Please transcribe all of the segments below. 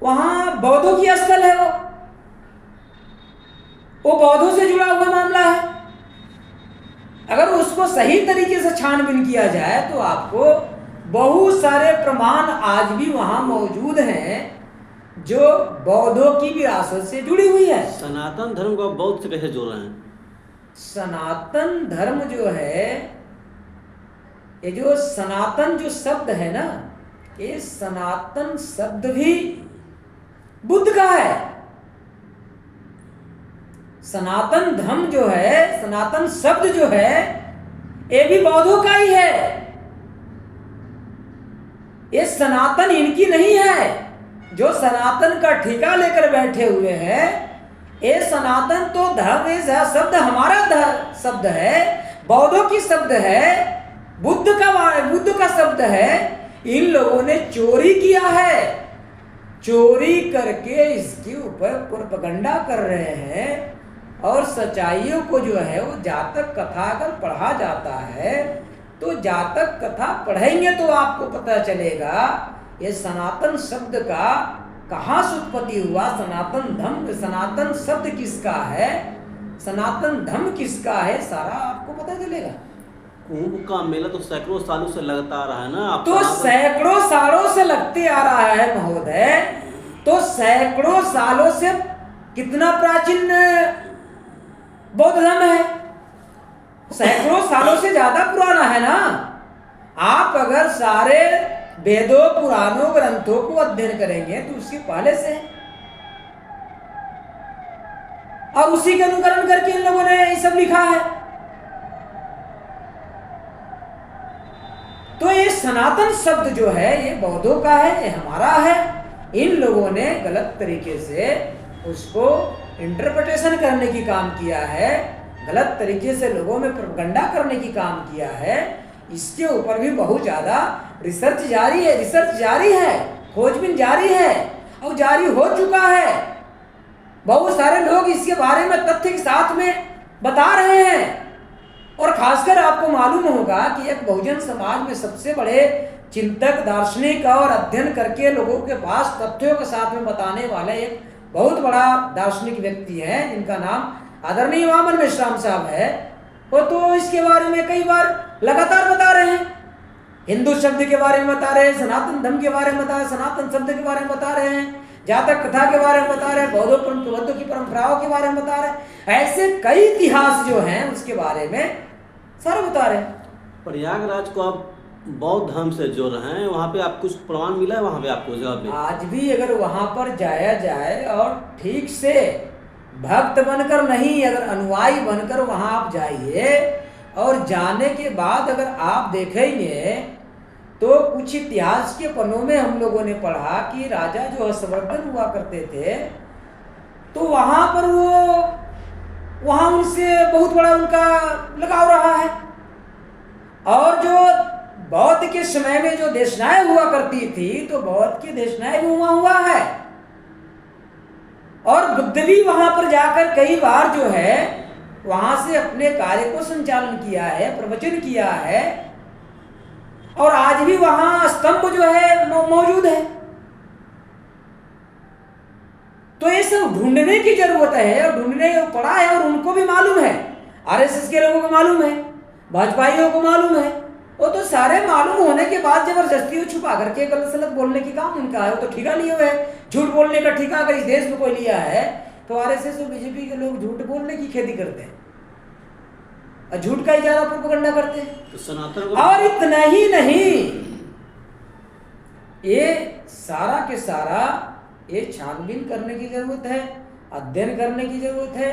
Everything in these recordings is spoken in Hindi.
वहां बौद्धों की स्थल है, वो बौद्धों से जुड़ा हुआ मामला है। अगर उसको सही तरीके से छानबीन किया जाए तो आपको बहुत सारे प्रमाण आज भी वहां मौजूद हैं जो बौद्धों की विरासत से जुड़ी हुई है। सनातन धर्म को बौद्ध से कैसे जोड़ रहे हैं? सनातन धर्म जो है, ये जो सनातन जो शब्द है ना, ये सनातन शब्द भी बुद्ध का है। सनातन धर्म जो है, सनातन शब्द जो है, ये भी बौद्धों का ही है। ये सनातन इनकी नहीं है। जो सनातन का ठेका लेकर बैठे हुए हैं, ये सनातन तो धर्म, ये शब्द हमारा शब्द है, बौद्धों की शब्द है, बुद्ध का शब्द है। इन लोगों ने चोरी किया है, चोरी करके इसके ऊपर प्रोपगंडा कर रहे हैं। और सच्चाइयों को जो है वो जातक कथा अगर पढ़ा जाता है तो जातक कथा पढ़ेंगे तो आपको पता चलेगा ये सनातन शब्द का कहाँ से उत्पत्ति हुआ, सनातन धर्म, सनातन शब्द किसका है, सनातन धर्म किसका है, सारा आपको पता चलेगा। कुंभ का मेला तो सैकड़ों सालों से लगता आ रहा है ना। तो सैकड़ों सालों से लगते आ रहा है महोदय। तो सैकड़ों सालों से कितना प्राचीन बौद्ध धर्म है, सैकड़ों सालों से ज्यादा पुराना है ना। आप अगर सारे वेदों पुराणों ग्रंथों को अध्ययन करेंगे तो उसके पहले से है, और उसी के अनुकरण करके इन लोगों ने ये सब लिखा है। तो ये सनातन शब्द जो है ये बौद्धों का है, ये हमारा है। इन लोगों ने गलत तरीके से उसको इंटरप्रिटेशन करने की काम किया है, गलत तरीके से लोगों में प्रोपगंडा करने की काम किया है। इसके ऊपर भी बहुत ज्यादा रिसर्च जारी है, खोजबीन जारी है और जारी हो चुका है। बहुत सारे लोग इसके बारे में तथ्य के साथ में बता रहे हैं। और खासकर आपको मालूम होगा कि एक बहुजन समाज में सबसे बड़े चिंतक, दार्शनिक और अध्ययन करके लोगों के पास तथ्यों के साथ में बताने वाले एक बहुत बड़ा दार्शनिक व्यक्ति है जिनका नाम आदरणीय वामन मेश्राम साहब है। वो तो इसके बारे में कई बार लगातार बता रहे हैं, हिंदू शब्द के बारे में बता रहे हैं, सनातन धर्म के बारे में बता रहे हैं, सनातन शब्द के बारे में बता रहे हैं, जातक कथा के बारे में बता रहे हैं, बौद्धों की परंपराओं के बारे में बता रहे हैं। ऐसे कई इतिहास जो हैं उसके बारे में सारे बता रहे हैं। प्रयागराज को आप बौद्ध धर्म से जोड़ रहे हैं, वहाँ पे आप कुछ प्रमाण मिला है वहाँ पे आपको जगह पे? आज भी अगर वहाँ पर जाया जाए और ठीक से भक्त बनकर नहीं, अगर अनुयायी बनकर वहाँ आप जाइए और जाने के बाद अगर आप देखेंगे तो कुछ इतिहास के पन्नों में हम लोगों ने पढ़ा कि राजा जो हर्षवर्धन हुआ करते थे तो वहाँ पर वहाँ उनसे बहुत बड़ा उनका लगाव रहा है। और जो बौद्ध के समय में जो देशनाएं हुआ करती थी तो बौद्ध की देशनाएं भी वहाँ हुआ है। और बुद्ध भी वहाँ पर जाकर कई बार जो है वहाँ से अपने कार्य को संचालन किया है, प्रवचन किया है। और आज भी वहाँ स्तंभ जो है मौजूद है। तो ये सब ढूंढने की जरूरत है, और ढूंढने पड़ा है और उनको भी मालूम है, आरएसएस के लोगों को मालूम है, भाजपाइयों को मालूम है। वो तो सारे मालूम होने के बाद जबरदस्ती छुपा करके गलत सलत बोलने की काम उनका है। वो तो ठेका लिए हुए है, झूठ बोलने का ठेका अगर इस देश में कोई लिया है तो आरएसएस और बीजेपी के लोग झूठ बोलने की खेती करते हैं और झूठ का ही ज्यादा प्रोपगंडा करते हैं। तो सनातन और इतना ही नहीं, ये सारा के सारा ये छानबीन करने की जरूरत है, अध्ययन करने की जरूरत है,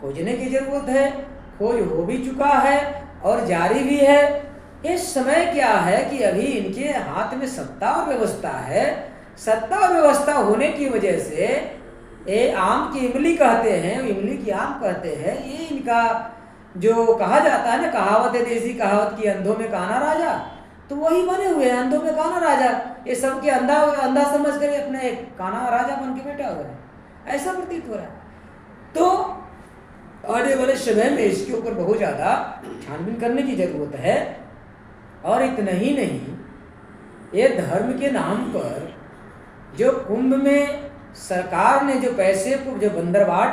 खोजने की जरूरत है। खोज हो भी चुका है और जारी भी है। इस समय क्या है कि अभी इनके हाथ में सत्ता और व्यवस्था है। सत्ता और व्यवस्था होने की वजह से ये आम की इमली कहते हैं, इमली की आम कहते हैं। ये इनका जो कहा जाता है ना, कहावत है, देसी कहावत की, अंधों में काना राजा, तो वही बने हुए हैं, अंधों में काना राजा। ये सबके अंधा समझ कर अपने काना राजा बन के बैठा हुआ है, ऐसा प्रतीत हो रहा है। तो आने वाले समय में इसके ऊपर बहुत ज़्यादा छानबीन करने की जरूरत है। और इतना ही नहीं, ये धर्म के नाम पर जो कुंभ में सरकार ने जो पैसे को जो बंदरबाट